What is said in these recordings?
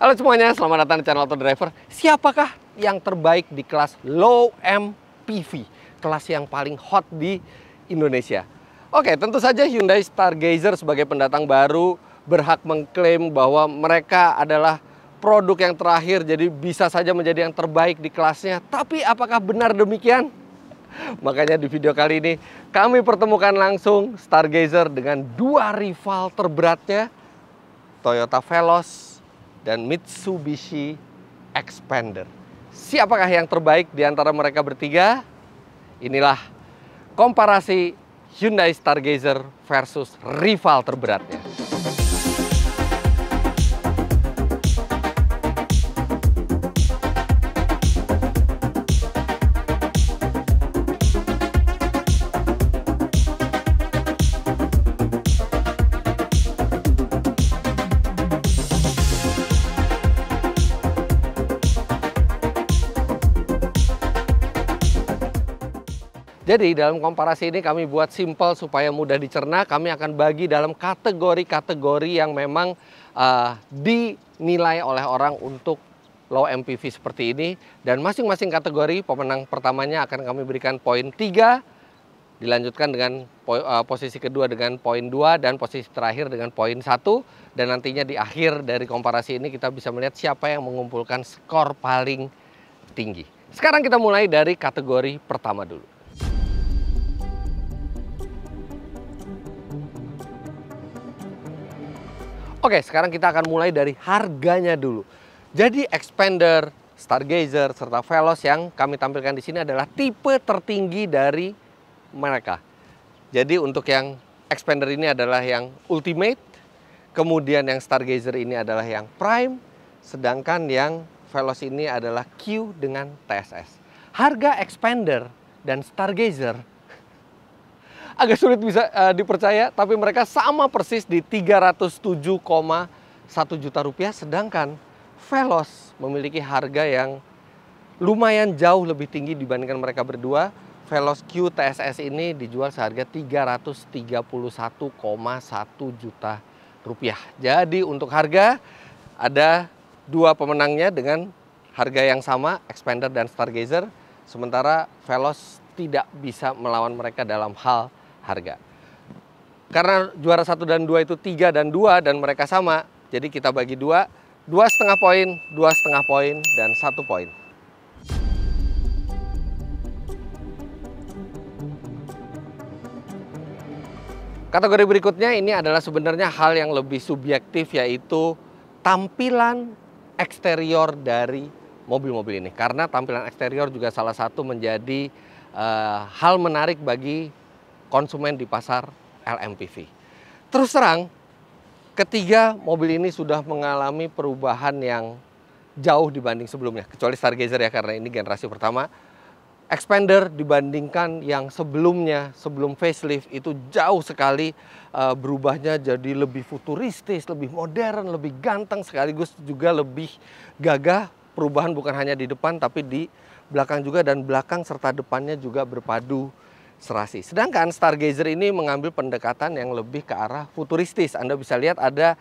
Halo semuanya, selamat datang di channel Auto Driver. Siapakah yang terbaik di kelas low MPV? Kelas yang paling hot di Indonesia. Oke, tentu saja Hyundai Stargazer sebagai pendatang baru berhak mengklaim bahwa mereka adalah produk yang terakhir, jadi bisa saja menjadi yang terbaik di kelasnya. Tapi apakah benar demikian? Makanya di video kali ini kami pertemukan langsung Stargazer dengan dua rival terberatnya, Toyota Veloz dan Mitsubishi Xpander. Siapakah yang terbaik di antara mereka bertiga? Inilah komparasi Hyundai Stargazer versus rival terberatnya. Jadi dalam komparasi ini kami buat simple supaya mudah dicerna. Kami akan bagi dalam kategori-kategori yang memang dinilai oleh orang untuk low MPV seperti ini. Dan masing-masing kategori pemenang pertamanya akan kami berikan poin 3. Dilanjutkan dengan posisi kedua dengan poin 2 dan posisi terakhir dengan poin 1. Dan nantinya di akhir dari komparasi ini kita bisa melihat siapa yang mengumpulkan skor paling tinggi. Sekarang kita mulai dari kategori pertama dulu. Oke, sekarang kita akan mulai dari harganya dulu. Jadi Xpander, Stargazer, serta Veloz yang kami tampilkan di sini adalah tipe tertinggi dari mereka. Jadi untuk yang Xpander ini adalah yang Ultimate, kemudian yang Stargazer ini adalah yang Prime, sedangkan yang Veloz ini adalah Q dengan TSS. Harga Xpander dan Stargazer agak sulit bisa dipercaya, tapi mereka sama persis di 307,1 juta rupiah, sedangkan Veloz memiliki harga yang lumayan jauh lebih tinggi dibandingkan mereka berdua. Veloz Q TSS ini dijual seharga 331,1 juta rupiah. Jadi untuk harga ada dua pemenangnya dengan harga yang sama, Xpander dan Stargazer, sementara Veloz tidak bisa melawan mereka dalam hal harga. Karena juara 1 dan 2 itu 3 dan 2 dan mereka sama, jadi kita bagi 2, 2,5 poin, 2,5 poin, dan 1 poin. Kategori berikutnya ini adalah sebenarnya hal yang lebih subjektif, yaitu tampilan eksterior dari mobil-mobil ini. Karena tampilan eksterior juga salah satu menjadi hal menarik bagi konsumen di pasar LMPV. Terus terang, ketiga mobil ini sudah mengalami perubahan yang jauh dibanding sebelumnya. Kecuali Stargazer ya, karena ini generasi pertama. Xpander dibandingkan yang sebelumnya, sebelum facelift itu jauh sekali berubahnya jadi lebih futuristis, lebih modern, lebih ganteng, sekaligus juga lebih gagah. Perubahan bukan hanya di depan tapi di belakang juga, dan belakang serta depannya juga berpadu serasi. Sedangkan Stargazer ini mengambil pendekatan yang lebih ke arah futuristis. Anda bisa lihat ada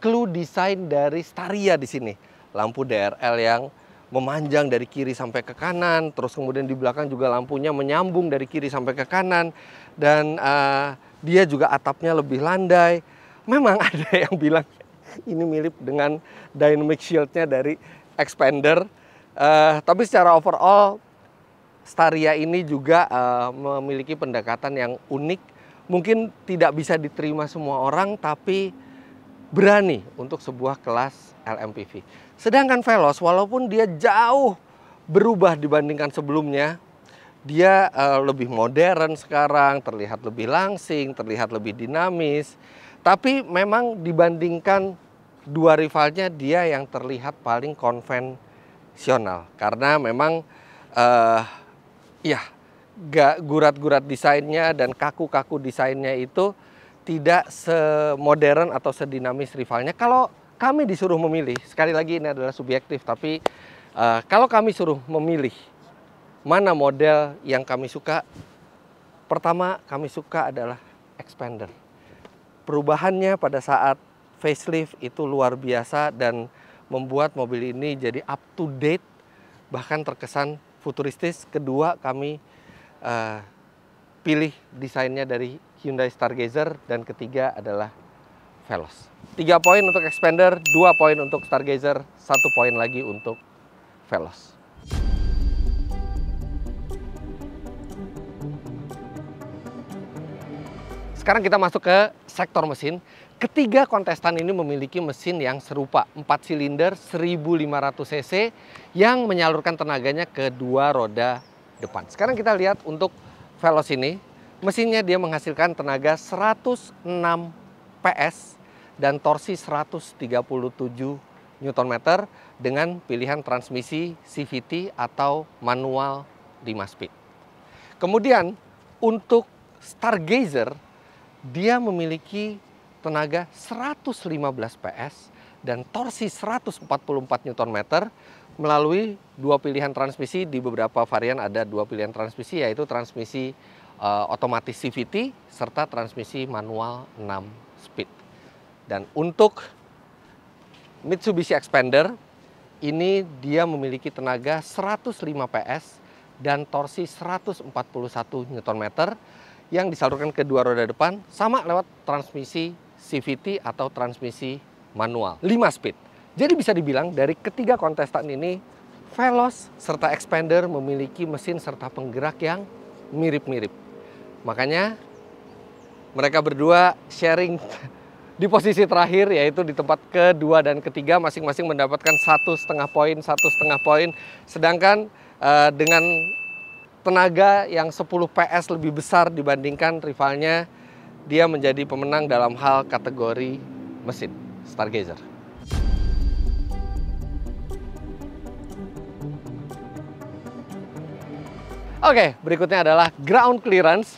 clue desain dari Staria di sini. Lampu DRL yang memanjang dari kiri sampai ke kanan, terus kemudian di belakang juga lampunya menyambung dari kiri sampai ke kanan, dan dia juga atapnya lebih landai. Memang ada yang bilang ini mirip dengan dynamic shield-nya dari Xpander, tapi secara overall Staria ini juga memiliki pendekatan yang unik. Mungkin tidak bisa diterima semua orang, tapi berani untuk sebuah kelas LMPV. Sedangkan Veloz, walaupun dia jauh berubah dibandingkan sebelumnya, dia lebih modern sekarang, terlihat lebih langsing, terlihat lebih dinamis. Tapi memang dibandingkan dua rivalnya, dia yang terlihat paling konvensional. Karena memang ya, gurat-gurat desainnya dan kaku-kaku desainnya itu tidak semodern atau sedinamis rivalnya. Kalau kami disuruh memilih, sekali lagi ini adalah subjektif, tapi kalau kami suruh memilih mana model yang kami suka, pertama kami suka adalah Xpander. Perubahannya pada saat facelift itu luar biasa, dan membuat mobil ini jadi up to date, bahkan terkesan futuristis. Kedua, kami pilih desainnya dari Hyundai Stargazer, dan ketiga adalah Veloz. 3 poin untuk Xpander, 2 poin untuk Stargazer, 1 poin lagi untuk Veloz. Sekarang kita masuk ke sektor mesin. Ketiga kontestan ini memiliki mesin yang serupa, 4 silinder 1500 cc yang menyalurkan tenaganya ke dua roda depan. Sekarang kita lihat untuk Veloz ini, mesinnya dia menghasilkan tenaga 106 PS dan torsi 137 Nm dengan pilihan transmisi CVT atau manual 5 speed. Kemudian untuk Stargazer, dia memiliki tenaga 115 PS dan torsi 144 Nm melalui dua pilihan transmisi. Di beberapa varian ada dua pilihan transmisi, yaitu transmisi otomatis CVT serta transmisi manual 6 speed. Dan untuk Mitsubishi Xpander ini dia memiliki tenaga 105 PS dan torsi 141 Nm yang disalurkan ke dua roda depan, sama lewat transmisi CVT atau transmisi manual 5 speed. Jadi bisa dibilang dari ketiga kontestan ini, Veloz serta Xpander memiliki mesin serta penggerak yang mirip-mirip. Makanya mereka berdua sharing di posisi terakhir, yaitu di tempat kedua dan ketiga, masing-masing mendapatkan 1,5 poin, 1,5 poin. Sedangkan dengan tenaga yang 10 PS lebih besar dibandingkan rivalnya, dia menjadi pemenang dalam hal kategori mesin, Stargazer. Oke, berikutnya adalah ground clearance.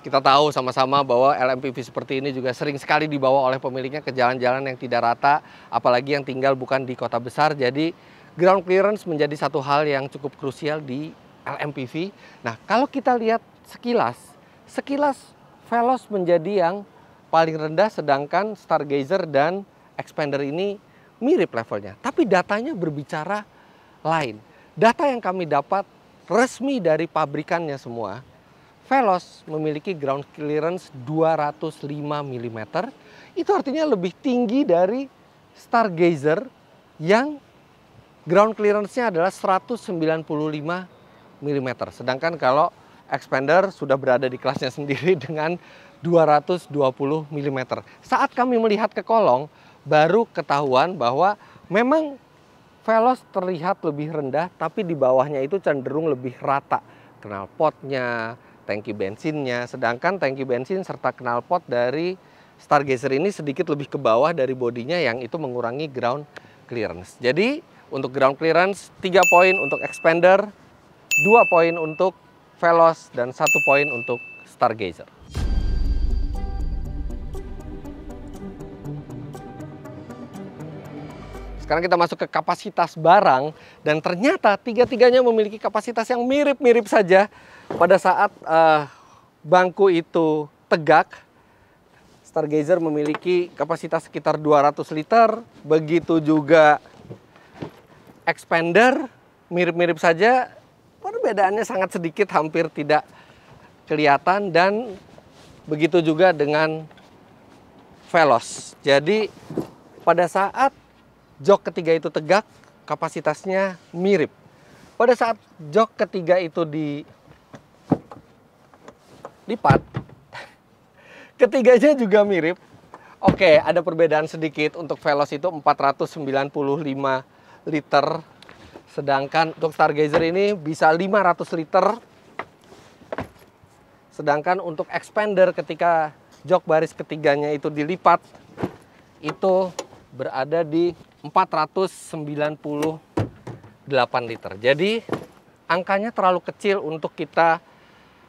Kita tahu sama-sama bahwa LMPV seperti ini juga sering sekali dibawa oleh pemiliknya ke jalan-jalan yang tidak rata, apalagi yang tinggal bukan di kota besar. Jadi ground clearance menjadi satu hal yang cukup krusial di LMPV. Nah, kalau kita lihat sekilas Veloz menjadi yang paling rendah, sedangkan Stargazer dan Xpander ini mirip levelnya. Tapi datanya berbicara lain. Data yang kami dapat resmi dari pabrikannya semua, Veloz memiliki ground clearance 205 mm. Itu artinya lebih tinggi dari Stargazer yang ground clearance-nya adalah 195 mm. Sedangkan kalau Xpander sudah berada di kelasnya sendiri dengan 220 mm. Saat kami melihat ke kolong, baru ketahuan bahwa memang Veloz terlihat lebih rendah, tapi di bawahnya itu cenderung lebih rata. Knalpotnya, tangki bensinnya, sedangkan tangki bensin serta knalpot dari Stargazer ini sedikit lebih ke bawah dari bodinya, yang itu mengurangi ground clearance. Jadi untuk ground clearance 3 poin untuk Xpander, 2 poin untuk Veloz, dan 1 poin untuk Stargazer. Sekarang kita masuk ke kapasitas barang, dan ternyata tiga-tiganya memiliki kapasitas yang mirip-mirip saja. Pada saat bangku itu tegak, Stargazer memiliki kapasitas sekitar 200 liter, begitu juga Xpander mirip-mirip saja. Perbedaannya sangat sedikit, hampir tidak kelihatan, dan begitu juga dengan Veloz. Jadi pada saat jok ketiga itu tegak, kapasitasnya mirip. Pada saat jok ketiga itu dilipat, ketiganya juga mirip. Oke, ada perbedaan sedikit. Untuk Veloz itu 495 liter, sedangkan untuk Stargazer ini bisa 500 liter. Sedangkan untuk Xpander ketika jok baris ketiganya itu dilipat, itu berada di 498 liter. Jadi angkanya terlalu kecil untuk kita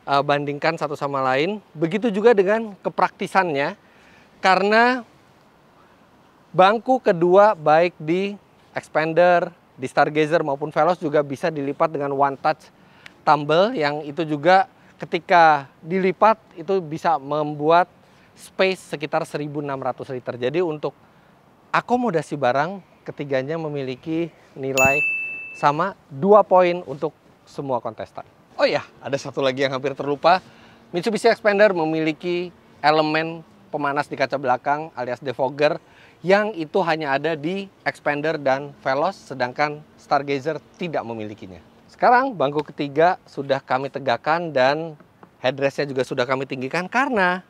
bandingkan satu sama lain. Begitu juga dengan kepraktisannya, karena bangku kedua baik di Xpander, di Stargazer maupun Veloz juga bisa dilipat dengan one touch tumble, yang itu juga ketika dilipat itu bisa membuat space sekitar 1.600 liter. Jadi untuk akomodasi barang ketiganya memiliki nilai sama 2 poin untuk semua kontestan. Oh ya, ada satu lagi yang hampir terlupa. Mitsubishi Xpander memiliki elemen pemanas di kaca belakang alias defogger yang itu hanya ada di Xpander dan Veloz, sedangkan Stargazer tidak memilikinya. Sekarang bangku ketiga sudah kami tegakkan dan headrestnya juga sudah kami tinggikan karena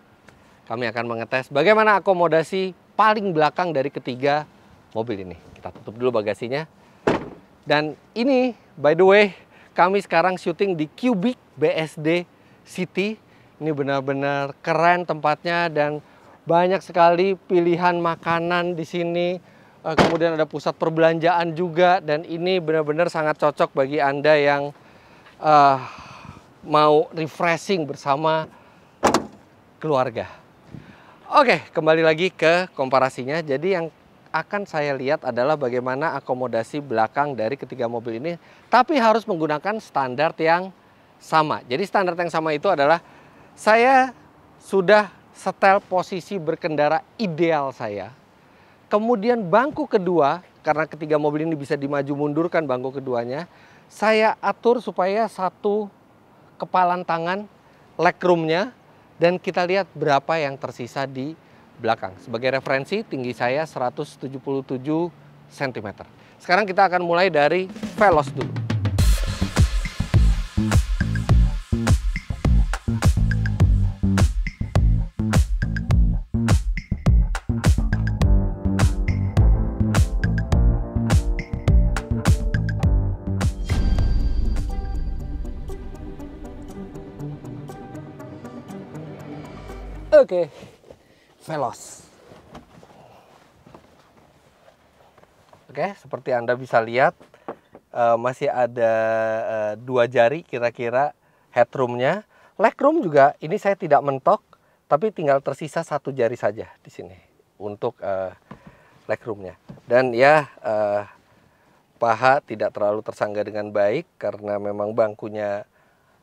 kami akan mengetes bagaimana akomodasi paling belakang dari ketiga mobil ini. Kita tutup dulu bagasinya. Dan ini, by the way, kami sekarang syuting di Cubic BSD City. Ini benar-benar keren tempatnya dan banyak sekali pilihan makanan di sini. Kemudian ada pusat perbelanjaan juga, dan ini benar-benar sangat cocok bagi Anda yang mau refreshing bersama keluarga. Oke, kembali lagi ke komparasinya. Jadi yang akan saya lihat adalah bagaimana akomodasi belakang dari ketiga mobil ini, tapi harus menggunakan standar yang sama. Jadi standar yang sama itu adalah saya sudah setel posisi berkendara ideal saya. Kemudian bangku kedua, karena ketiga mobil ini bisa dimaju mundurkan bangku keduanya, saya atur supaya satu kepalan tangan legroomnya, dan kita lihat berapa yang tersisa di belakang. Sebagai referensi, tinggi saya 177 cm. Sekarang kita akan mulai dari Veloz dulu. Oke, Veloz. Oke, seperti Anda bisa lihat, masih ada 2 jari kira-kira headroomnya. Legroom juga ini saya tidak mentok, tapi tinggal tersisa 1 jari saja di sini untuk legroomnya. Dan ya, paha tidak terlalu tersangga dengan baik karena memang bangkunya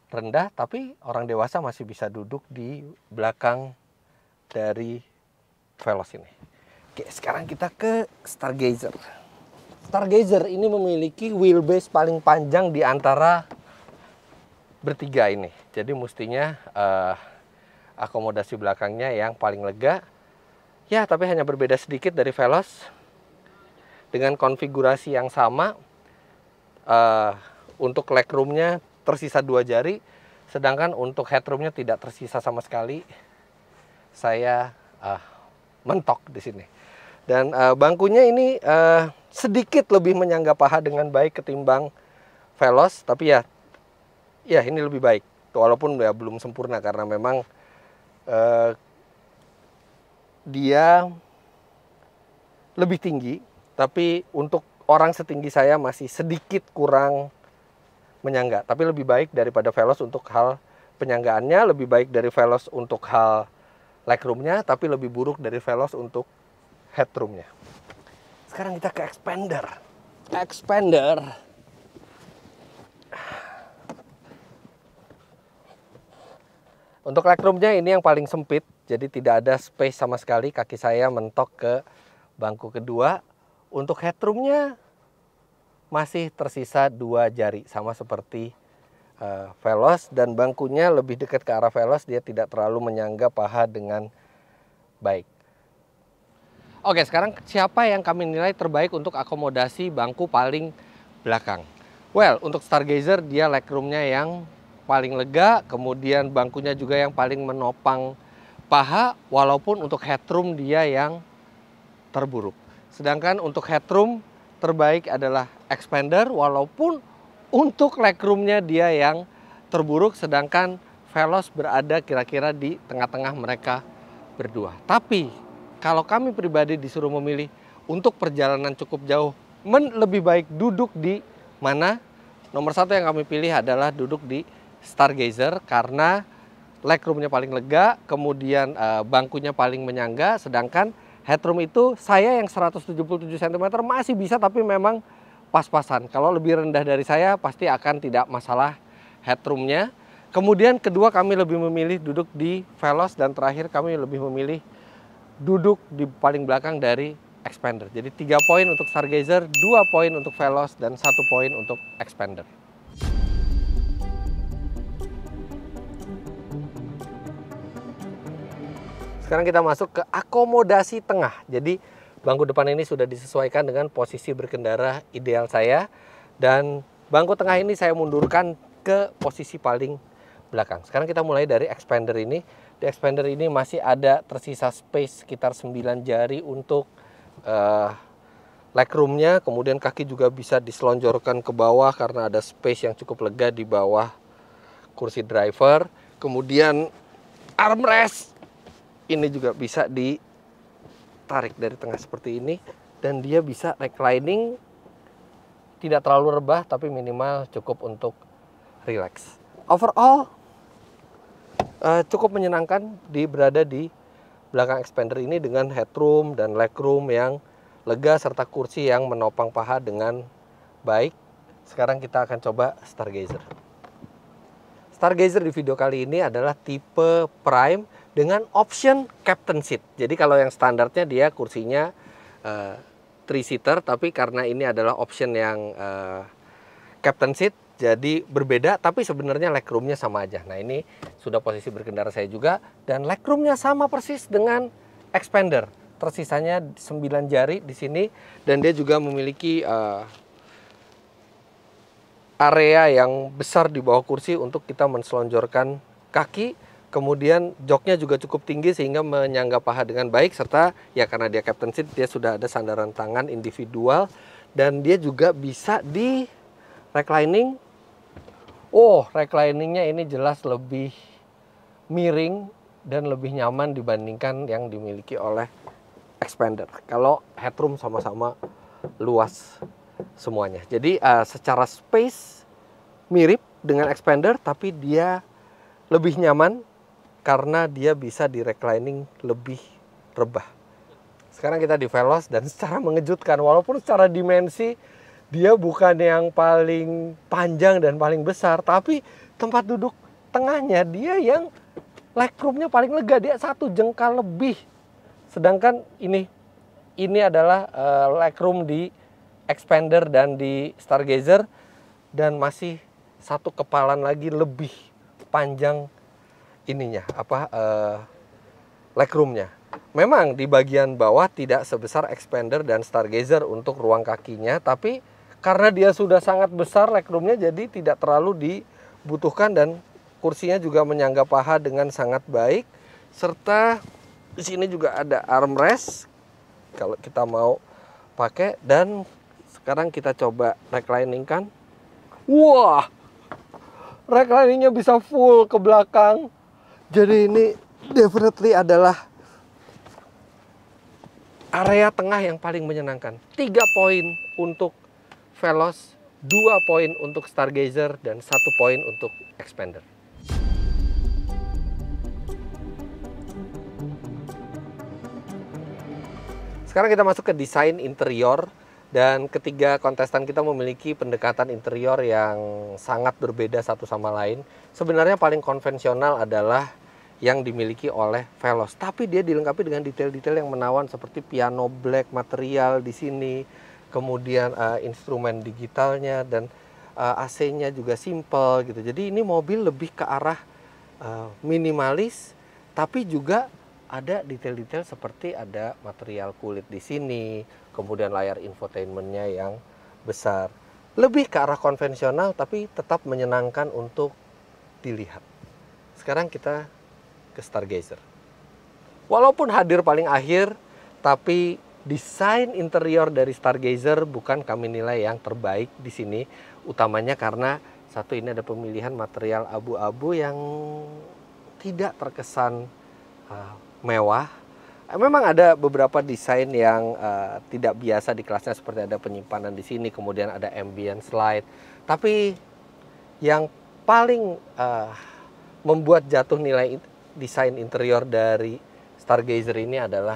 rendah, tapi orang dewasa masih bisa duduk di belakang dari Veloz ini. Oke, sekarang kita ke Stargazer. Stargazer ini memiliki wheelbase paling panjang di antara bertiga ini. Jadi mestinya akomodasi belakangnya yang paling lega. Ya, tapi hanya berbeda sedikit dari Veloz. Dengan konfigurasi yang sama, untuk legroomnya tersisa 2 jari, sedangkan untuk headroomnya tidak tersisa sama sekali. Saya mentok di sini. Dan bangkunya ini sedikit lebih menyangga paha dengan baik ketimbang Veloz, tapi ya ini lebih baik. Walaupun ya belum sempurna karena memang dia lebih tinggi, tapi untuk orang setinggi saya masih sedikit kurang menyangga. Tapi lebih baik daripada Veloz untuk hal penyanggaannya, lebih baik dari Veloz untuk hal legroomnya, tapi lebih buruk dari Veloz untuk headroomnya. Sekarang kita ke Xpander. Untuk legroomnya ini yang paling sempit, jadi tidak ada space sama sekali. Kaki saya mentok ke bangku kedua. Untuk headroomnya masih tersisa 2 jari, sama seperti Veloz, dan bangkunya lebih dekat ke arah Veloz, dia tidak terlalu menyangga paha dengan baik. Oke, sekarang siapa yang kami nilai terbaik untuk akomodasi bangku paling belakang? Well, untuk Stargazer dia legroomnya yang paling lega, kemudian bangkunya juga yang paling menopang paha, walaupun untuk headroom dia yang terburuk. Sedangkan untuk headroom terbaik adalah Xpander, walaupun untuk legroomnya dia yang terburuk, sedangkan Veloz berada kira-kira di tengah-tengah mereka berdua. Tapi kalau kami pribadi disuruh memilih untuk perjalanan cukup jauh, lebih baik duduk di mana? Nomor 1 yang kami pilih adalah duduk di Stargazer karena legroomnya paling lega, kemudian bangkunya paling menyangga, sedangkan headroom itu saya yang 177 cm masih bisa, tapi memang pas-pasan. Kalau lebih rendah dari saya pasti akan tidak masalah headroomnya. Kemudian kedua kami lebih memilih duduk di Veloz, dan terakhir kami lebih memilih duduk di paling belakang dari expander. Jadi 3 poin untuk Stargazer, 2 poin untuk Veloz, dan 1 poin untuk expander. Sekarang kita masuk ke akomodasi tengah. Jadi bangku depan ini sudah disesuaikan dengan posisi berkendara ideal saya. Dan bangku tengah ini saya mundurkan ke posisi paling belakang. Sekarang kita mulai dari expander ini. Di expander ini masih ada tersisa space sekitar 9 jari untuk legroomnya. Kemudian kaki juga bisa diselonjorkan ke bawah karena ada space yang cukup lega di bawah kursi driver. Kemudian armrest ini juga bisa ditarik dari tengah seperti ini. Dan dia bisa reclining, tidak terlalu rebah tapi minimal cukup untuk relax. Overall cukup menyenangkan berada di belakang expander ini dengan headroom dan legroom yang lega serta kursi yang menopang paha dengan baik. Sekarang kita akan coba Stargazer. Stargazer di video kali ini adalah tipe Prime dengan option Captain Seat. Jadi kalau yang standarnya dia kursinya 3-seater, tapi karena ini adalah option yang Captain Seat, jadi berbeda, tapi sebenarnya legroomnya sama aja. Nah ini sudah posisi berkendara saya juga, dan legroomnya sama persis dengan expander. Tersisanya 9 jari di sini, dan dia juga memiliki area yang besar di bawah kursi untuk kita menselonjorkan kaki. Kemudian joknya juga cukup tinggi sehingga menyangga paha dengan baik, serta ya karena dia Captain Seat dia sudah ada sandaran tangan individual, dan dia juga bisa di reclining. Oh, recliningnya ini jelas lebih miring dan lebih nyaman dibandingkan yang dimiliki oleh expander. Kalau headroom sama-sama luas semuanya. Jadi secara space mirip dengan expander, tapi dia lebih nyaman karena dia bisa di reclining lebih rebah. Sekarang kita di Veloz, dan secara mengejutkan, walaupun secara dimensi dia bukan yang paling panjang dan paling besar, tapi tempat duduk tengahnya dia yang legroomnya paling lega, dia 1 jengkal lebih. Sedangkan ini adalah legroom di expander dan di Stargazer, dan masih 1 kepalan lagi lebih panjang ininya legroomnya. Memang di bagian bawah tidak sebesar expander dan Stargazer untuk ruang kakinya, tapi karena dia sudah sangat besar legroomnya, jadi tidak terlalu dibutuhkan, dan kursinya juga menyangga paha dengan sangat baik. Serta di sini juga ada armrest kalau kita mau pakai. Dan sekarang kita coba reclining-kan. Wah, recliningnya bisa full ke belakang. Jadi ini definitely adalah area tengah yang paling menyenangkan. 3 poin untuk Veloz, 2 poin untuk Stargazer, dan 1 poin untuk expander. Sekarang kita masuk ke desain interior, dan ketiga kontestan kita memiliki pendekatan interior yang sangat berbeda satu sama lain. Sebenarnya paling konvensional adalah yang dimiliki oleh Veloz, tapi dia dilengkapi dengan detail-detail yang menawan seperti piano black material di sini. Kemudian instrumen digitalnya, dan AC-nya juga simple gitu. Jadi ini mobil lebih ke arah minimalis, tapi juga ada detail-detail seperti ada material kulit di sini, kemudian layar infotainmentnya yang besar. Lebih ke arah konvensional tapi tetap menyenangkan untuk dilihat. Sekarang kita ke Stargazer. Walaupun hadir paling akhir, tapi desain interior dari Stargazer bukan kami nilai yang terbaik di sini, utamanya karena satu, ini ada pemilihan material abu-abu yang tidak terkesan mewah. Memang ada beberapa desain yang tidak biasa di kelasnya, seperti ada penyimpanan di sini, kemudian ada ambient light. Tapi yang paling membuat jatuh nilai desain interior dari Stargazer ini adalah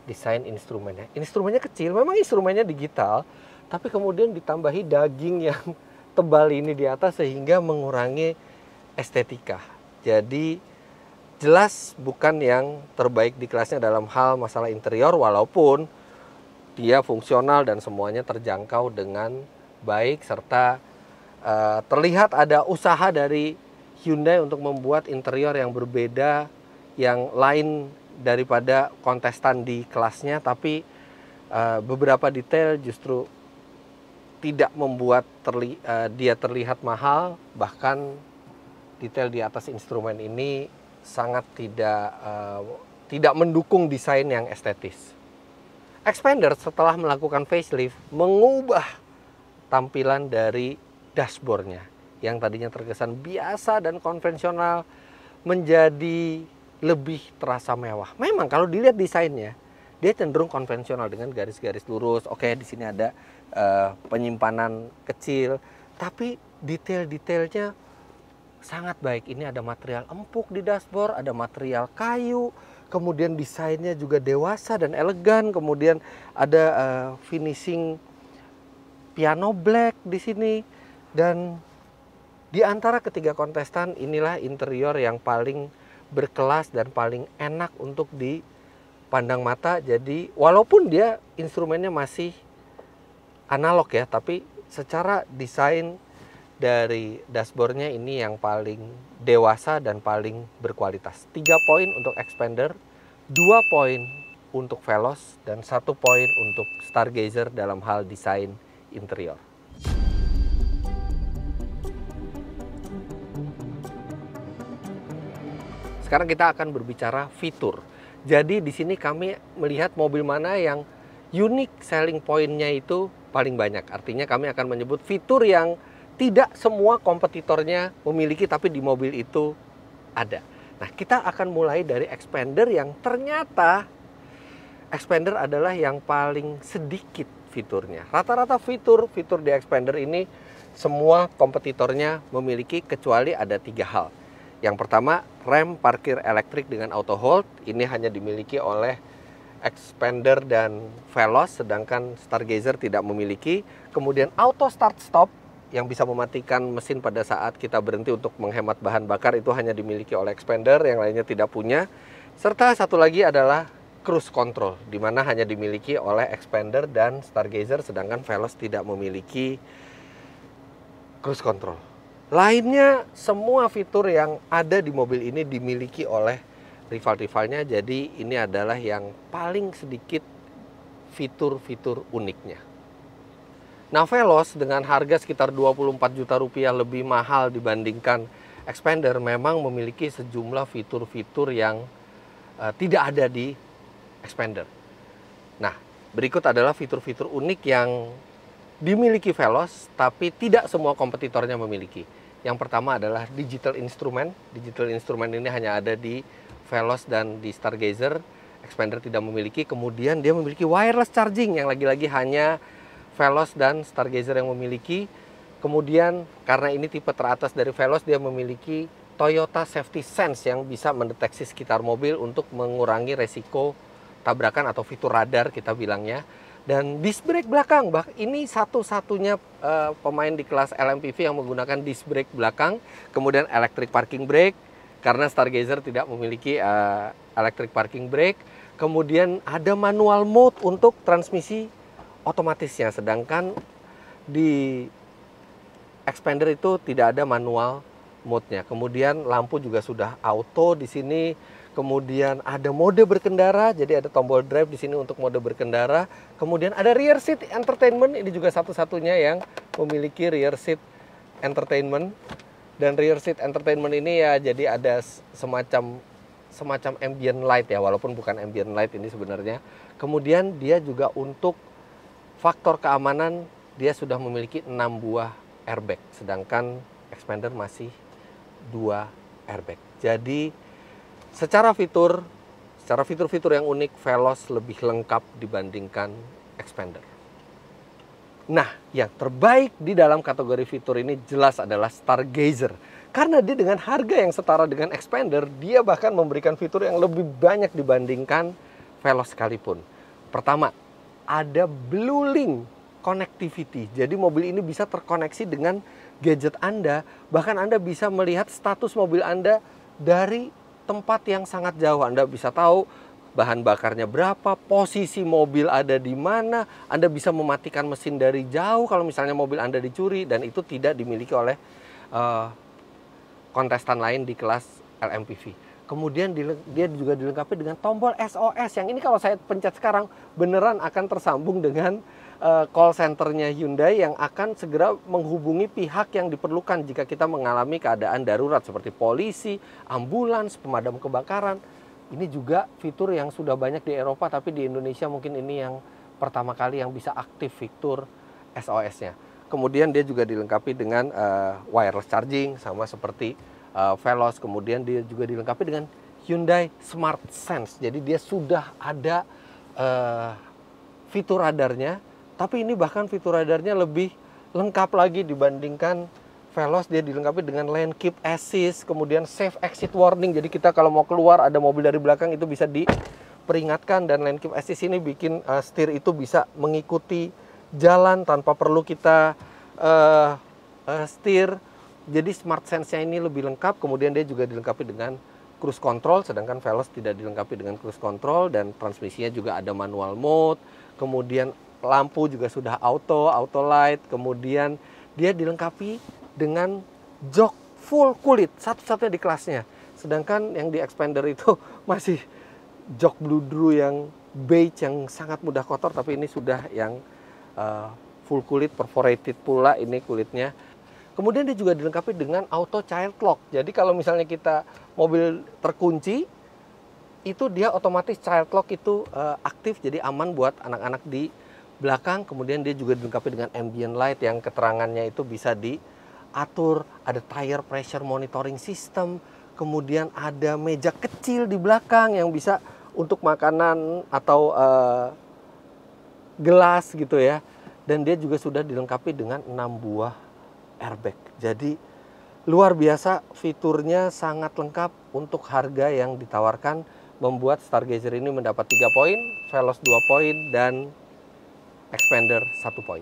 desain instrumennya. Instrumennya kecil, memang instrumennya digital, tapi kemudian ditambahi daging yang tebal ini di atas sehingga mengurangi estetika. Jadi jelas bukan yang terbaik di kelasnya dalam hal masalah interior, walaupun dia fungsional dan semuanya terjangkau dengan baik, serta terlihat ada usaha dari Hyundai untuk membuat interior yang berbeda, yang lain daripada kontestan di kelasnya, tapi beberapa detail justru tidak membuat dia terlihat mahal. Bahkan detail di atas instrumen ini sangat tidak mendukung desain yang estetis. Xpander setelah melakukan facelift mengubah tampilan dari dashboardnya yang tadinya terkesan biasa dan konvensional menjadi lebih terasa mewah. Memang kalau dilihat desainnya, dia cenderung konvensional dengan garis-garis lurus. Oke, di sini ada penyimpanan kecil, tapi detail-detailnya sangat baik. Ini ada material empuk di dashboard, ada material kayu, kemudian desainnya juga dewasa dan elegan, kemudian ada finishing piano black di sini. Dan di antara ketiga kontestan, inilah interior yang paling berkelas dan paling enak untuk dipandang mata. Jadi walaupun dia instrumennya masih analog ya, tapi secara desain dari dashboardnya ini yang paling dewasa dan paling berkualitas. 3 poin untuk Xpander, 2 poin untuk Veloz, dan 1 poin untuk Stargazer dalam hal desain interior. Sekarang kita akan berbicara fitur. Jadi di sini kami melihat mobil mana yang unique selling point-nya itu paling banyak. Artinya kami akan menyebut fitur yang tidak semua kompetitornya memiliki, tapi di mobil itu ada. Nah, kita akan mulai dari Xpander yang ternyata Xpander adalah yang paling sedikit fiturnya. Rata-rata fitur di Xpander ini semua kompetitornya memiliki, kecuali ada 3 hal. Yang pertama, rem parkir elektrik dengan auto hold. Ini hanya dimiliki oleh Xpander dan Veloz, sedangkan Stargazer tidak memiliki. Kemudian auto start stop yang bisa mematikan mesin pada saat kita berhenti untuk menghemat bahan bakar, itu hanya dimiliki oleh Xpander, yang lainnya tidak punya. Serta satu lagi adalah cruise control, di mana hanya dimiliki oleh Xpander dan Stargazer, sedangkan Veloz tidak memiliki cruise control. Lainnya semua fitur yang ada di mobil ini dimiliki oleh rival-rivalnya, jadi ini adalah yang paling sedikit fitur-fitur uniknya. Nah, Veloz dengan harga sekitar 24 juta rupiah lebih mahal dibandingkan Xpander memang memiliki sejumlah fitur-fitur yang tidak ada di Xpander. Nah, berikut adalah fitur-fitur unik yang dimiliki Veloz, tapi tidak semua kompetitornya memiliki. Yang pertama adalah digital instrument. Digital instrument ini hanya ada di Veloz dan di Stargazer. Xpander tidak memiliki. Kemudian dia memiliki wireless charging yang lagi-lagi hanya Veloz dan Stargazer yang memiliki. Kemudian karena ini tipe teratas dari Veloz, dia memiliki Toyota Safety Sense yang bisa mendeteksi sekitar mobil untuk mengurangi resiko tabrakan atau fitur radar kita bilangnya. Dan disc brake belakang, ini satu-satunya pemain di kelas LMPV yang menggunakan disc brake belakang. Kemudian electric parking brake, karena Stargazer tidak memiliki electric parking brake. Kemudian ada manual mode untuk transmisi otomatisnya, sedangkan di Xpander itu tidak ada manual mode-nya. Kemudian lampu juga sudah auto di sini. Kemudian ada mode berkendara, jadi ada tombol drive di sini untuk mode berkendara. Kemudian ada rear seat entertainment, ini juga satu-satunya yang memiliki rear seat entertainment. Dan rear seat entertainment ini ya jadi ada semacam ambient light ya, walaupun bukan ambient light ini sebenarnya. Kemudian dia juga untuk faktor keamanan, dia sudah memiliki 6 buah airbag, sedangkan Xpander masih 2 airbag. Jadi secara fitur-fitur yang unik, Veloz lebih lengkap dibandingkan Xpander. Nah, yang terbaik di dalam kategori fitur ini jelas adalah Stargazer. Karena dia dengan harga yang setara dengan Xpander, dia bahkan memberikan fitur yang lebih banyak dibandingkan Veloz sekalipun. Pertama, ada Blue Link connectivity. Jadi mobil ini bisa terkoneksi dengan gadget Anda. Bahkan Anda bisa melihat status mobil Anda dari tempat yang sangat jauh. Anda bisa tahu bahan bakarnya berapa, posisi mobil ada di mana, Anda bisa mematikan mesin dari jauh kalau misalnya mobil Anda dicuri, dan itu tidak dimiliki oleh kontestan lain di kelas LMPV. Kemudian dia juga dilengkapi dengan tombol SOS, yang ini kalau saya pencet sekarang beneran akan tersambung dengan call centernya Hyundai yang akan segera menghubungi pihak yang diperlukan jika kita mengalami keadaan darurat seperti polisi, ambulans, pemadam kebakaran. Ini juga fitur yang sudah banyak di Eropa, tapi di Indonesia mungkin ini yang pertama kali yang bisa aktif fitur SOS-nya. Kemudian dia juga dilengkapi dengan wireless charging sama seperti Veloz. Kemudian dia juga dilengkapi dengan Hyundai Smart Sense. Jadi dia sudah ada fitur radarnya, tapi ini bahkan fitur radarnya lebih lengkap lagi dibandingkan Veloz. Dia dilengkapi dengan lane keep assist, kemudian safe exit warning. Jadi kita kalau mau keluar ada mobil dari belakang itu bisa diperingatkan, dan lane keep assist ini bikin setir itu bisa mengikuti jalan tanpa perlu kita setir. Jadi Smart Sense-nya ini lebih lengkap. Kemudian dia juga dilengkapi dengan cruise control, sedangkan Veloz tidak dilengkapi dengan cruise control, dan transmisinya juga ada manual mode. Kemudian lampu juga sudah auto light. Kemudian dia dilengkapi dengan jok full kulit, satu-satunya di kelasnya. Sedangkan yang di Xpander itu masih jok bludru yang beige yang sangat mudah kotor, tapi ini sudah yang full kulit, perforated pula ini kulitnya. Kemudian dia juga dilengkapi dengan auto child lock. Jadi kalau misalnya kita mobil terkunci, itu dia otomatis child lock itu aktif, jadi aman buat anak-anak di belakang. Kemudian dia juga dilengkapi dengan ambient light yang keterangannya itu bisa diatur. Ada tire pressure monitoring system. Kemudian ada meja kecil di belakang yang bisa untuk makanan atau gelas gitu ya. Dan dia juga sudah dilengkapi dengan 6 buah airbag. Jadi luar biasa, fiturnya sangat lengkap. Untuk harga yang ditawarkan membuat Stargazer ini mendapat 3 poin, Veloz 2 poin, dan Xpander 1 poin.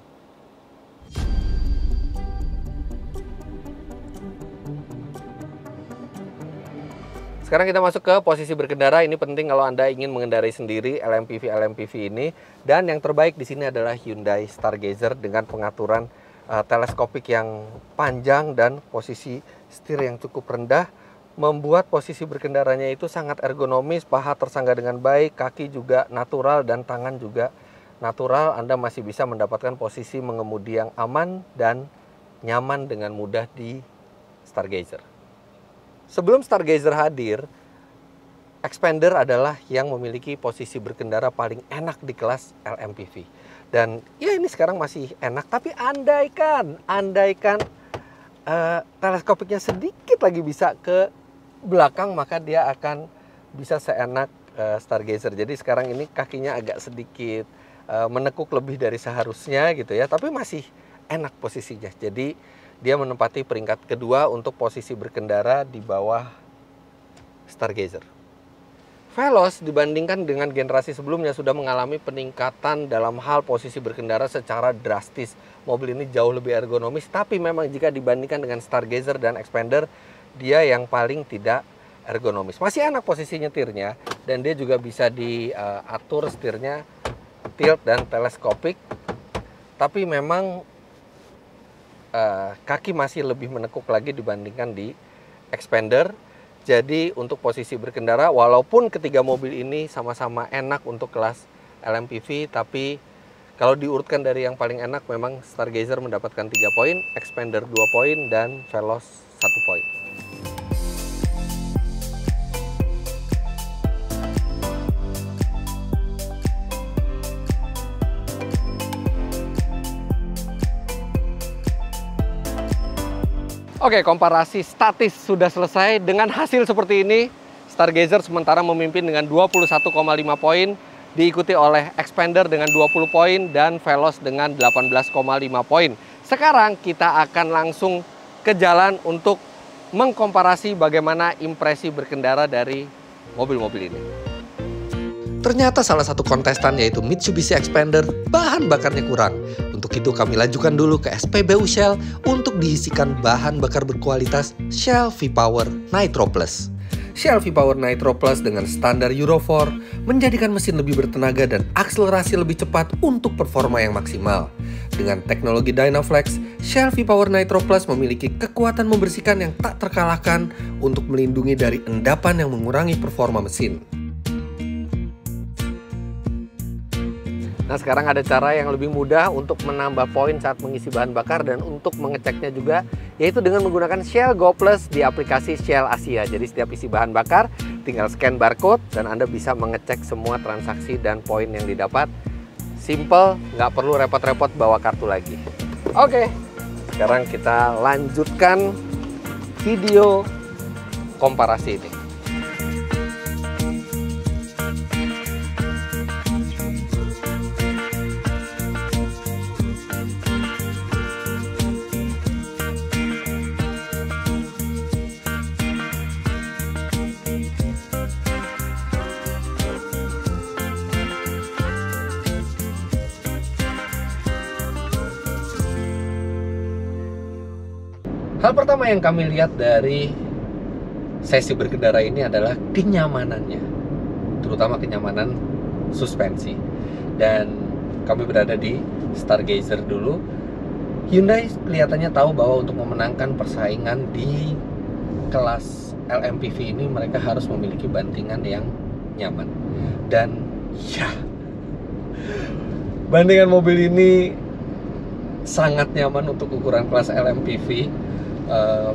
Sekarang kita masuk ke posisi berkendara. Ini penting kalau Anda ingin mengendarai sendiri LMPV ini. Dan yang terbaik di sini adalah Hyundai Stargazer dengan pengaturan teleskopik yang panjang dan posisi setir yang cukup rendah, membuat posisi berkendaranya itu sangat ergonomis, paha tersangga dengan baik, kaki juga natural, dan tangan juga natural. Anda masih bisa mendapatkan posisi mengemudi yang aman dan nyaman dengan mudah di Stargazer. Sebelum Stargazer hadir, Xpander adalah yang memiliki posisi berkendara paling enak di kelas LMPV. Dan ya ini sekarang masih enak, tapi andaikan teleskopiknya sedikit lagi bisa ke belakang, maka dia akan bisa seenak Stargazer. Jadi sekarang ini kakinya agak sedikit menekuk lebih dari seharusnya gitu ya, tapi masih enak posisinya. Jadi dia menempati peringkat kedua untuk posisi berkendara di bawah Stargazer. Veloz dibandingkan dengan generasi sebelumnya sudah mengalami peningkatan dalam hal posisi berkendara secara drastis. Mobil ini jauh lebih ergonomis, tapi memang jika dibandingkan dengan Stargazer dan Xpander, dia yang paling tidak ergonomis. Masih enak posisi nyetirnya, dan dia juga bisa diatur setirnya tilt dan teleskopik, tapi memang kaki masih lebih menekuk lagi dibandingkan di Xpander. Jadi untuk posisi berkendara, walaupun ketiga mobil ini sama-sama enak untuk kelas LMPV, tapi kalau diurutkan dari yang paling enak, memang Stargazer mendapatkan 3 poin, Xpander 2 poin, dan Veloz 1 poin. Oke, komparasi statis sudah selesai. Dengan hasil seperti ini, Stargazer sementara memimpin dengan 21,5 poin, diikuti oleh Xpander dengan 20 poin, dan Veloz dengan 18,5 poin. Sekarang kita akan langsung ke jalan untuk mengkomparasi bagaimana impresi berkendara dari mobil-mobil ini. Ternyata salah satu kontestan, yaitu Mitsubishi Xpander, bahan bakarnya kurang. Untuk itu kami lanjutkan dulu ke SPBU Shell untuk diisikan bahan bakar berkualitas Shell V-Power Nitro Plus. Shell V-Power Nitro Plus dengan standar Euro 4 menjadikan mesin lebih bertenaga dan akselerasi lebih cepat untuk performa yang maksimal. Dengan teknologi Dynaflex, Shell V-Power Nitro Plus memiliki kekuatan membersihkan yang tak terkalahkan untuk melindungi dari endapan yang mengurangi performa mesin. Nah, sekarang ada cara yang lebih mudah untuk menambah poin saat mengisi bahan bakar dan untuk mengeceknya juga, yaitu dengan menggunakan Shell Go Plus di aplikasi Shell Asia. Jadi setiap isi bahan bakar, tinggal scan barcode dan Anda bisa mengecek semua transaksi dan poin yang didapat. Simple, nggak perlu repot-repot bawa kartu lagi. Oke, sekarang kita lanjutkan video komparasi ini. Hal pertama yang kami lihat dari sesi berkendara ini adalah kenyamanannya, terutama kenyamanan suspensi. Dan kami berada di Stargazer dulu. Hyundai kelihatannya tahu bahwa untuk memenangkan persaingan di kelas LMPV ini mereka harus memiliki bantingan yang nyaman. Dan ya, bantingan mobil ini sangat nyaman untuk ukuran kelas LMPV.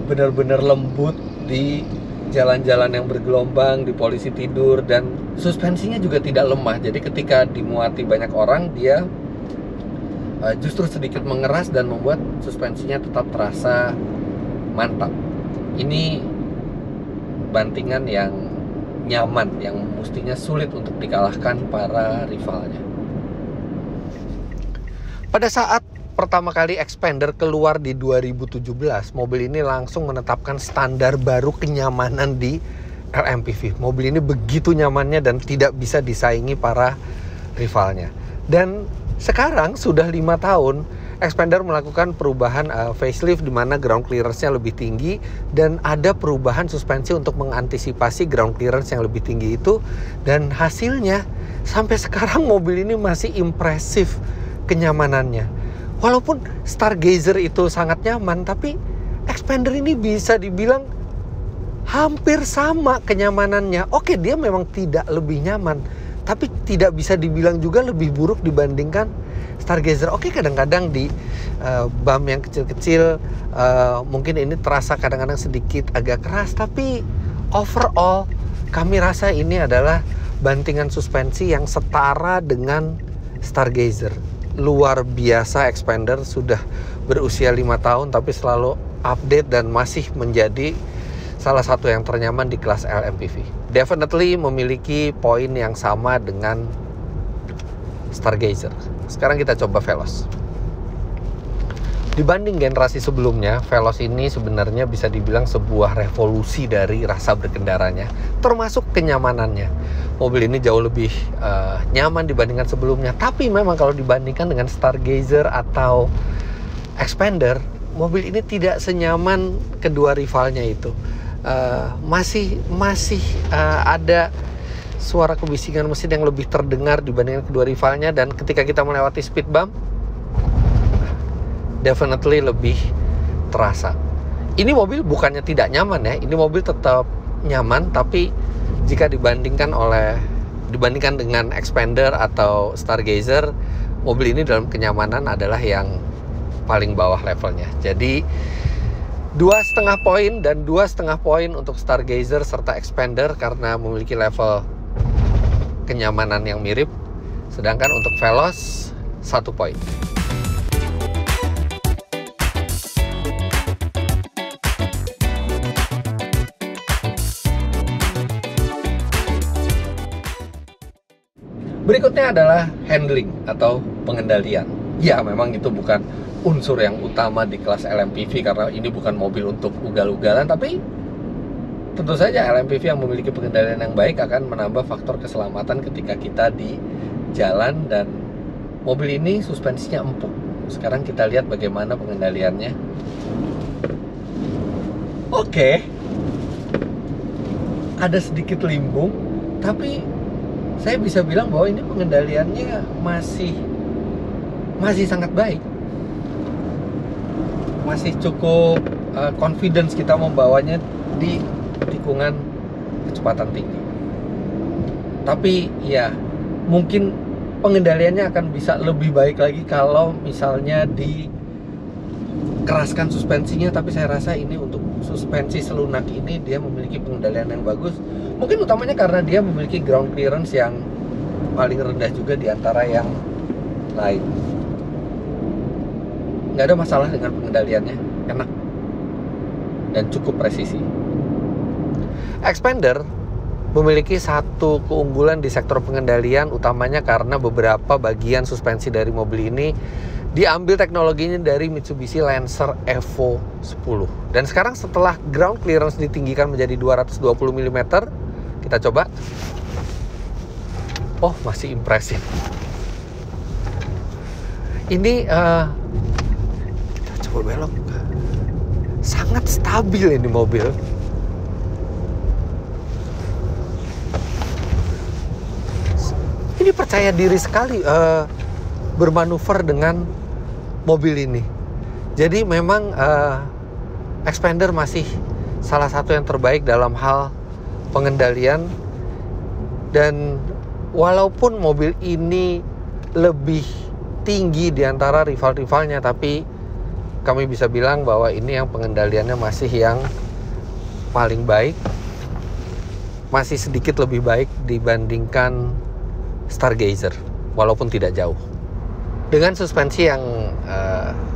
Benar-benar lembut di jalan-jalan yang bergelombang, di polisi tidur, dan suspensinya juga tidak lemah. Jadi ketika dimuati banyak orang, dia justru sedikit mengeras dan membuat suspensinya tetap terasa mantap. Ini bantingan yang nyaman, yang mestinya sulit untuk dikalahkan para rivalnya. Pada saat pertama kali Xpander keluar di 2017, mobil ini langsung menetapkan standar baru kenyamanan di LMPV. Mobil ini begitu nyamannya dan tidak bisa disaingi para rivalnya. Dan sekarang sudah 5 tahun, Xpander melakukan perubahan facelift di mana ground clearance-nya lebih tinggi dan ada perubahan suspensi untuk mengantisipasi ground clearance yang lebih tinggi itu. Dan hasilnya sampai sekarang mobil ini masih impresif kenyamanannya. Walaupun Stargazer itu sangat nyaman, tapi Xpander ini bisa dibilang hampir sama kenyamanannya. Oke, dia memang tidak lebih nyaman, tapi tidak bisa dibilang juga lebih buruk dibandingkan Stargazer. Oke, kadang-kadang di bump yang kecil-kecil mungkin ini terasa kadang-kadang sedikit agak keras, tapi overall kami rasa ini adalah bantingan suspensi yang setara dengan Stargazer. Luar biasa, Xpander sudah berusia 5 tahun tapi selalu update dan masih menjadi salah satu yang ternyaman di kelas LMPV. Definitely memiliki poin yang sama dengan Stargazer. Sekarang kita coba Veloz. Dibanding generasi sebelumnya, Veloz ini sebenarnya bisa dibilang sebuah revolusi dari rasa berkendaranya, termasuk kenyamanannya. Mobil ini jauh lebih nyaman dibandingkan sebelumnya. Tapi memang kalau dibandingkan dengan Stargazer atau Xpander, mobil ini tidak senyaman kedua rivalnya itu. Masih ada suara kebisingan mesin yang lebih terdengar dibandingkan kedua rivalnya. Dan ketika kita melewati speed bump, definitely lebih terasa. Ini mobil bukannya tidak nyaman ya, ini mobil tetap nyaman, tapi jika dibandingkan dengan Xpander atau Stargazer, mobil ini dalam kenyamanan adalah yang paling bawah levelnya. Jadi 2,5 poin dan 2,5 poin untuk Stargazer serta Xpander karena memiliki level kenyamanan yang mirip. Sedangkan untuk Veloz 1 poin. Berikutnya adalah handling atau pengendalian. Ya, memang itu bukan unsur yang utama di kelas LMPV karena ini bukan mobil untuk ugal-ugalan, tapi tentu saja LMPV yang memiliki pengendalian yang baik akan menambah faktor keselamatan ketika kita di jalan. Dan mobil ini suspensinya empuk. Sekarang kita lihat bagaimana pengendaliannya. Oke. ada sedikit limbung, tapi saya bisa bilang bahwa ini pengendaliannya masih sangat baik. Masih cukup confidence kita membawanya di tikungan kecepatan tinggi. Tapi ya mungkin pengendaliannya akan bisa lebih baik lagi kalau misalnya dikeraskan suspensinya. Tapi saya rasa ini untuk suspensi selunak ini dia memiliki pengendalian yang bagus. Mungkin utamanya karena dia memiliki ground clearance yang paling rendah juga di antara yang lain. Nggak ada masalah dengan pengendaliannya, enak dan cukup presisi. Xpander memiliki satu keunggulan di sektor pengendalian, utamanya karena beberapa bagian suspensi dari mobil ini diambil teknologinya dari Mitsubishi Lancer Evo 10. Dan sekarang setelah ground clearance ditinggikan menjadi 220 mm, kita coba. Oh, masih impresif. Ini kita coba belok. Sangat stabil ini mobil. Ini percaya diri sekali bermanuver dengan mobil ini. Jadi memang Xpander masih salah satu yang terbaik dalam hal pengendalian. Dan walaupun mobil ini lebih tinggi di antara rival-rivalnya, tapi kami bisa bilang bahwa ini yang pengendaliannya masih yang paling baik. Masih sedikit lebih baik dibandingkan Stargazer, walaupun tidak jauh. Dengan suspensi yang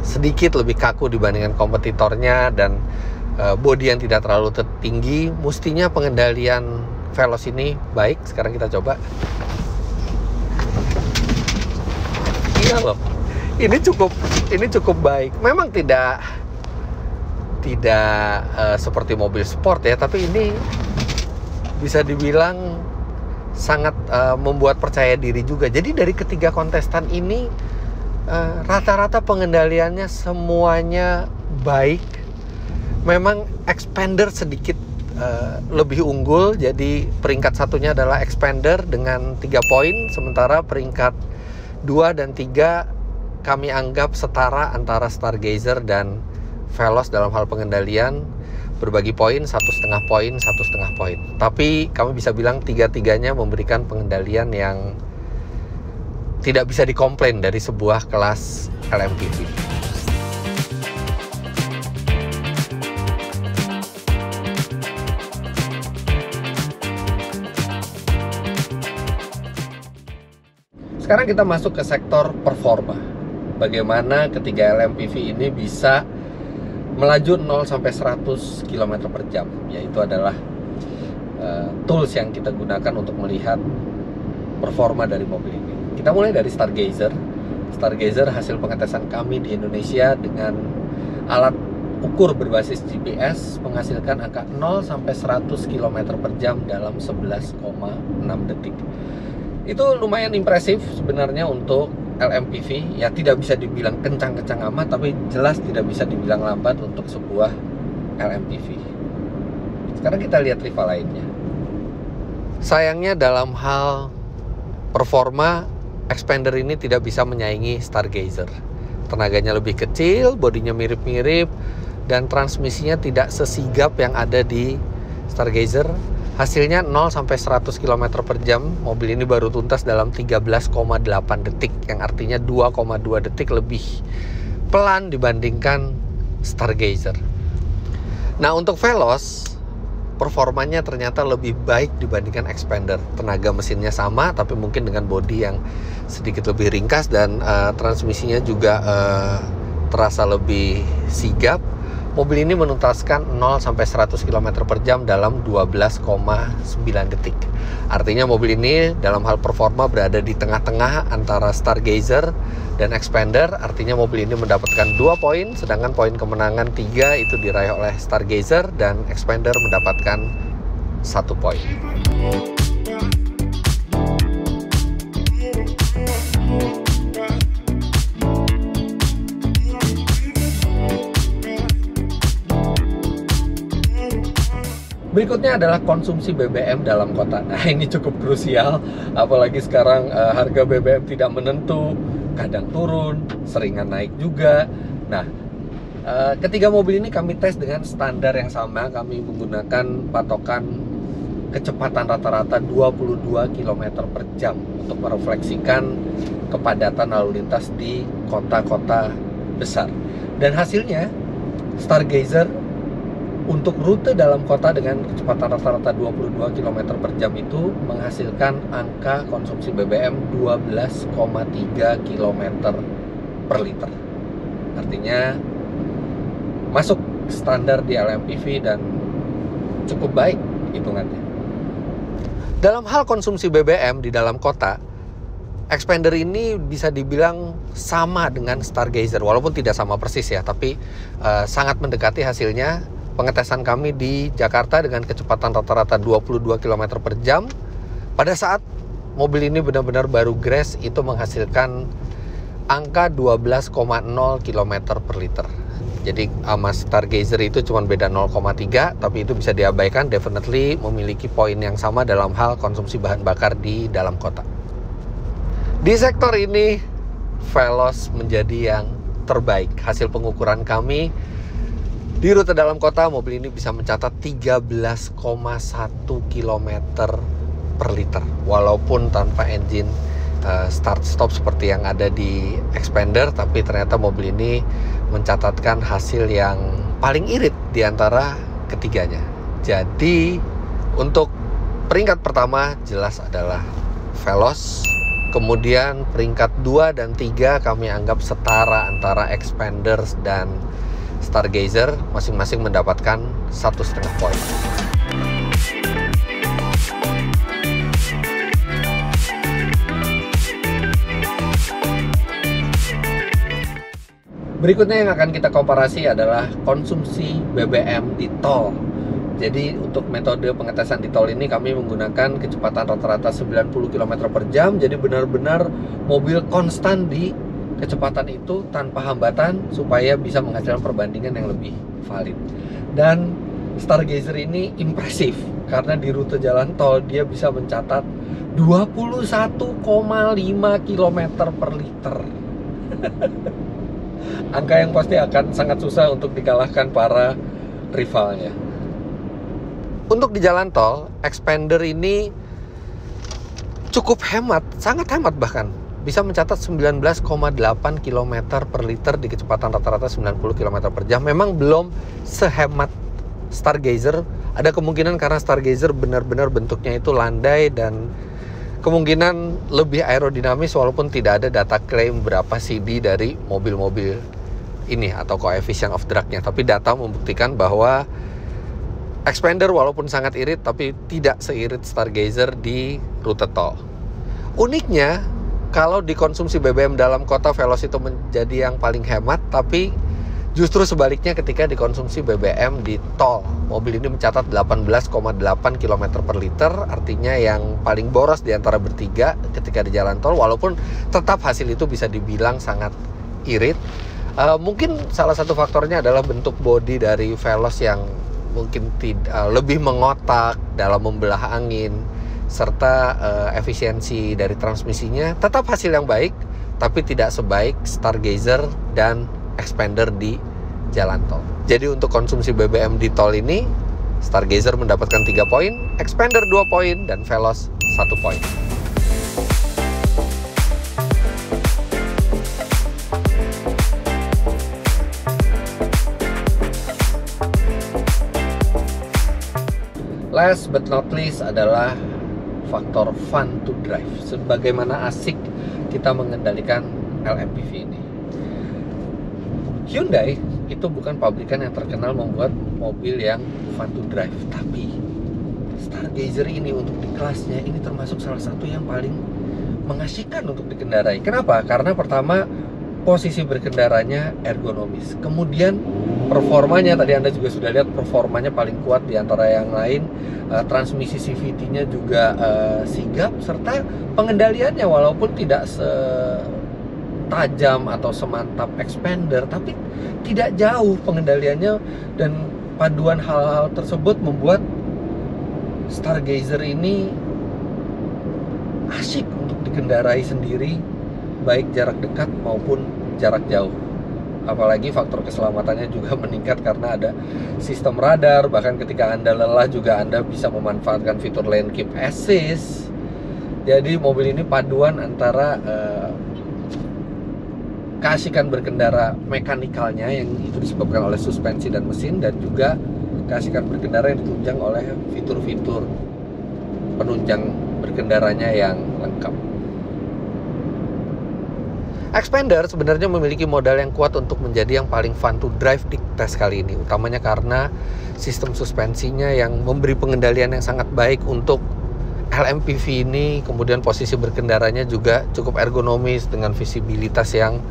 sedikit lebih kaku dibandingkan kompetitornya dan bodi yang tidak terlalu tinggi, mestinya pengendalian Veloz ini baik. Sekarang kita coba. Iya loh, ini cukup baik. Memang tidak seperti mobil sport ya, tapi ini bisa dibilang sangat membuat percaya diri juga. Jadi dari ketiga kontestan ini rata-rata pengendaliannya semuanya baik. Memang Xpander sedikit lebih unggul. Jadi peringkat satunya adalah Xpander dengan 3 poin, sementara peringkat 2 dan 3 kami anggap setara antara Stargazer dan Veloz dalam hal pengendalian. Berbagi poin 1,5 poin, 1,5 poin. Tapi kami bisa bilang tiga-tiganya memberikan pengendalian yang tidak bisa dikomplain dari sebuah kelas LMPV. Sekarang kita masuk ke sektor performa. Bagaimana ketiga LMPV ini bisa melaju 0 sampai 100 km per jam, yaitu adalah tools yang kita gunakan untuk melihat performa dari mobil ini. Kita mulai dari Stargazer. Stargazer hasil pengetesan kami di Indonesia dengan alat ukur berbasis GPS menghasilkan angka 0 sampai 100 km per jam dalam 11,6 detik. Itu lumayan impresif sebenarnya untuk LMPV. Ya tidak bisa dibilang kencang-kencang amat, tapi jelas tidak bisa dibilang lambat untuk sebuah LMPV. Sekarang kita lihat rival lainnya. Sayangnya dalam hal performa, Xpander ini tidak bisa menyaingi Stargazer. Tenaganya lebih kecil, bodinya mirip-mirip, dan transmisinya tidak sesigap yang ada di Stargazer. Hasilnya 0 sampai 100 km per jam, mobil ini baru tuntas dalam 13,8 detik, yang artinya 2,2 detik lebih pelan dibandingkan Stargazer. Nah, untuk Veloz, performanya ternyata lebih baik dibandingkan Xpander. Tenaga mesinnya sama, tapi mungkin dengan bodi yang sedikit lebih ringkas, dan transmisinya juga terasa lebih sigap. Mobil ini menuntaskan 0 sampai 100 km per jam dalam 12,9 detik. Artinya mobil ini dalam hal performa berada di tengah-tengah antara Stargazer dan Xpander. Artinya mobil ini mendapatkan 2 poin, sedangkan poin kemenangan 3 itu diraih oleh Stargazer, dan Xpander mendapatkan 1 poin. Berikutnya adalah konsumsi BBM dalam kota. Nah, ini cukup krusial, apalagi sekarang harga BBM tidak menentu, kadang turun, seringan naik juga. Nah, ketiga mobil ini kami tes dengan standar yang sama. Kami menggunakan patokan kecepatan rata-rata 22 km per jam untuk merefleksikan kepadatan lalu lintas di kota-kota besar. Dan hasilnya, Stargazer untuk rute dalam kota dengan kecepatan rata-rata 22 km per jam itu menghasilkan angka konsumsi BBM 12,3 km per liter. Artinya masuk standar di LMPV dan cukup baik hitungannya. Dalam hal konsumsi BBM di dalam kota, Xpander ini bisa dibilang sama dengan Stargazer, walaupun tidak sama persis ya, tapi sangat mendekati hasilnya. Pengetesan kami di Jakarta dengan kecepatan rata-rata 22 km per jam. Pada saat mobil ini benar-benar baru grace, itu menghasilkan angka 12,0 km per liter. Jadi sama Stargazer itu cuma beda 0,3, tapi itu bisa diabaikan, definitely memiliki poin yang sama dalam hal konsumsi bahan bakar di dalam kota. Di sektor ini, Veloz menjadi yang terbaik. Hasil pengukuran kami, di rute dalam kota, mobil ini bisa mencatat 13,1 km per liter. Walaupun tanpa engine start-stop seperti yang ada di Xpander, tapi ternyata mobil ini mencatatkan hasil yang paling irit di antara ketiganya. Jadi, untuk peringkat pertama jelas adalah Veloz. Kemudian peringkat 2 dan 3 kami anggap setara antara Xpander dan Stargazer, masing-masing mendapatkan 1,5 poin. Berikutnya yang akan kita komparasi adalah konsumsi BBM di tol. Jadi untuk metode pengetesan di tol ini kami menggunakan kecepatan rata-rata 90 km per jam. Jadi benar-benar mobil konstan di kecepatan itu tanpa hambatan supaya bisa menghasilkan perbandingan yang lebih valid. Dan Stargazer ini impresif karena di rute jalan tol dia bisa mencatat 21,5 km per liter. Angka yang pasti akan sangat susah untuk dikalahkan para rivalnya. Untuk di jalan tol, Xpander ini cukup hemat, sangat hemat bahkan. Bisa mencatat 19,8 km per liter di kecepatan rata-rata 90 km per jam. Memang belum sehemat Stargazer. Ada kemungkinan karena Stargazer benar-benar bentuknya itu landai dan kemungkinan lebih aerodinamis, walaupun tidak ada data klaim berapa CD dari mobil-mobil ini atau coefficient of drag-nya. Tapi data membuktikan bahwa Xpander walaupun sangat irit tapi tidak seirit Stargazer di rute tol. Uniknya, kalau dikonsumsi BBM dalam kota, Veloz itu menjadi yang paling hemat, tapi justru sebaliknya ketika dikonsumsi BBM di tol, mobil ini mencatat 18,8 km per liter, artinya yang paling boros di antara bertiga ketika di jalan tol, walaupun tetap hasil itu bisa dibilang sangat irit. Mungkin salah satu faktornya adalah bentuk bodi dari Veloz yang mungkin lebih mengotak dalam membelah angin, serta efisiensi dari transmisinya. Tetap hasil yang baik, tapi tidak sebaik Stargazer dan Xpander di jalan tol. Jadi untuk konsumsi BBM di tol ini, Stargazer mendapatkan 3 poin, Xpander 2 poin, dan Veloz 1 poin. Last but not least adalah faktor fun to drive. Sebagaimana asik kita mengendalikan LMPV ini. Hyundai itu bukan pabrikan yang terkenal membuat mobil yang fun to drive, tapi Stargazer ini untuk di kelasnya ini termasuk salah satu yang paling mengasyikan untuk dikendarai. Kenapa? Karena pertama, posisi berkendaranya ergonomis. Kemudian performanya, tadi Anda juga sudah lihat performanya paling kuat di antara yang lain. Transmisi CVT-nya juga sigap, serta pengendaliannya walaupun tidak setajam atau semantap Xpander, tapi tidak jauh pengendaliannya, dan paduan hal-hal tersebut membuat Stargazer ini asyik untuk dikendarai sendiri, baik jarak dekat maupun jarak jauh. Apalagi faktor keselamatannya juga meningkat karena ada sistem radar. Bahkan ketika Anda lelah juga Anda bisa memanfaatkan fitur lane keep assist. Jadi mobil ini paduan antara keasikan berkendara mekanikalnya yang itu disebabkan oleh suspensi dan mesin, dan juga keasikan berkendara yang ditunjang oleh fitur-fitur penunjang berkendaranya yang lengkap. Xpander sebenarnya memiliki modal yang kuat untuk menjadi yang paling fun to drive di tes kali ini, utamanya karena sistem suspensinya yang memberi pengendalian yang sangat baik untuk LMPV ini. Kemudian posisi berkendaranya juga cukup ergonomis dengan visibilitas yang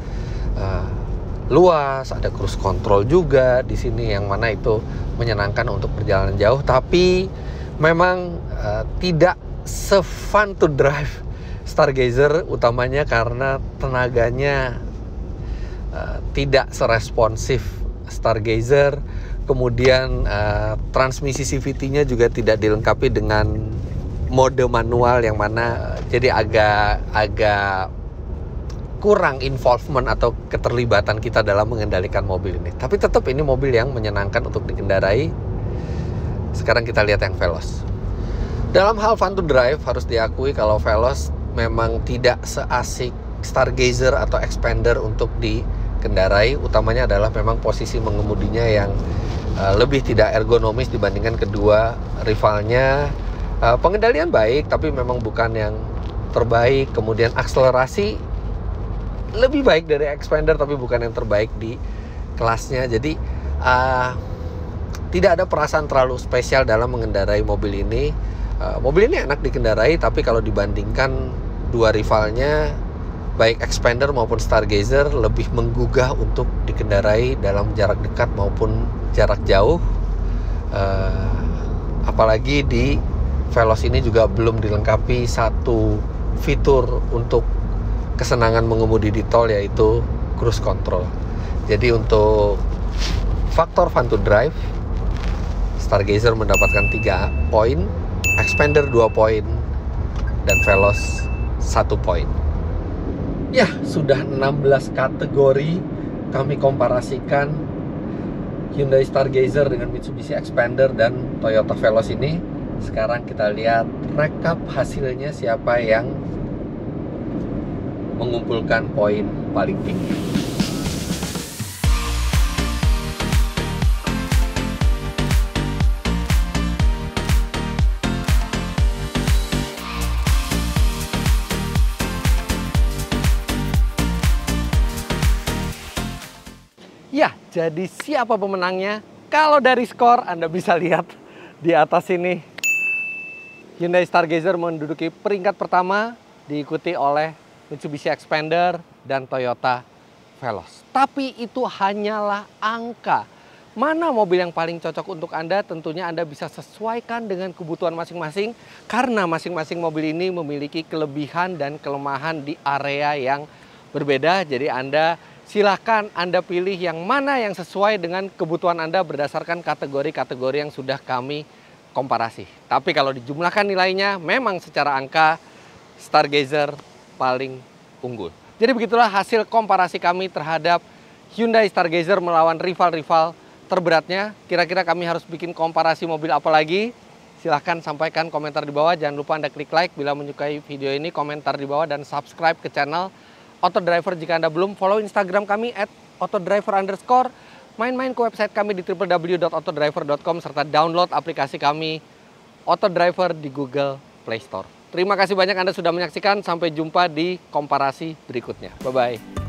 luas, ada cruise control juga di sini yang mana itu menyenangkan untuk perjalanan jauh, tapi memang tidak se-fun to drive Stargazer, utamanya karena tenaganya tidak seresponsif Stargazer. Kemudian transmisi CVT-nya juga tidak dilengkapi dengan mode manual, yang mana jadi agak kurang involvement atau keterlibatan kita dalam mengendalikan mobil ini. Tapi tetap ini mobil yang menyenangkan untuk dikendarai. Sekarang kita lihat yang Veloz. Dalam hal fun to drive, harus diakui kalau Veloz memang tidak seasik Stargazer atau Xpander untuk dikendarai. Utamanya adalah memang posisi mengemudinya yang lebih tidak ergonomis dibandingkan kedua rivalnya. Pengendalian baik, tapi memang bukan yang terbaik. Kemudian akselerasi lebih baik dari Xpander, tapi bukan yang terbaik di kelasnya. Jadi tidak ada perasaan terlalu spesial dalam mengendarai mobil ini. Mobil ini enak dikendarai, tapi kalau dibandingkan dua rivalnya, baik Xpander maupun Stargazer, lebih menggugah untuk dikendarai dalam jarak dekat maupun jarak jauh. Apalagi di Veloz ini juga belum dilengkapi satu fitur untuk kesenangan mengemudi di tol, yaitu cruise control. Jadi untuk faktor fun to drive, Stargazer mendapatkan 3 poin, Xpander 2 poin, dan Veloz 1 poin. Ya, sudah 16 kategori kami komparasikan Hyundai Stargazer dengan Mitsubishi Xpander dan Toyota Veloz ini. Sekarang kita lihat rekap hasilnya, siapa yang mengumpulkan poin paling tinggi. Ya, jadi siapa pemenangnya? Kalau dari skor Anda bisa lihat di atas ini, Hyundai Stargazer menduduki peringkat pertama, diikuti oleh Mitsubishi Xpander dan Toyota Veloz. Tapi itu hanyalah angka. Mana mobil yang paling cocok untuk Anda? Tentunya Anda bisa sesuaikan dengan kebutuhan masing-masing, karena masing-masing mobil ini memiliki kelebihan dan kelemahan di area yang berbeda. Jadi silahkan Anda pilih yang mana yang sesuai dengan kebutuhan Anda berdasarkan kategori-kategori yang sudah kami komparasi. Tapi kalau dijumlahkan nilainya, memang secara angka Stargazer paling unggul. Jadi begitulah hasil komparasi kami terhadap Hyundai Stargazer melawan rival-rival terberatnya. Kira-kira kami harus bikin komparasi mobil apa lagi? Silahkan sampaikan komentar di bawah. Jangan lupa Anda klik like bila menyukai video ini, komentar di bawah, dan subscribe ke channel Autodriver jika Anda belum. Follow Instagram kami @autodriver_. Main-main ke website kami di www.autodriver.com, serta download aplikasi kami Autodriver di Google Play Store. Terima kasih banyak Anda sudah menyaksikan. Sampai jumpa di komparasi berikutnya. Bye-bye.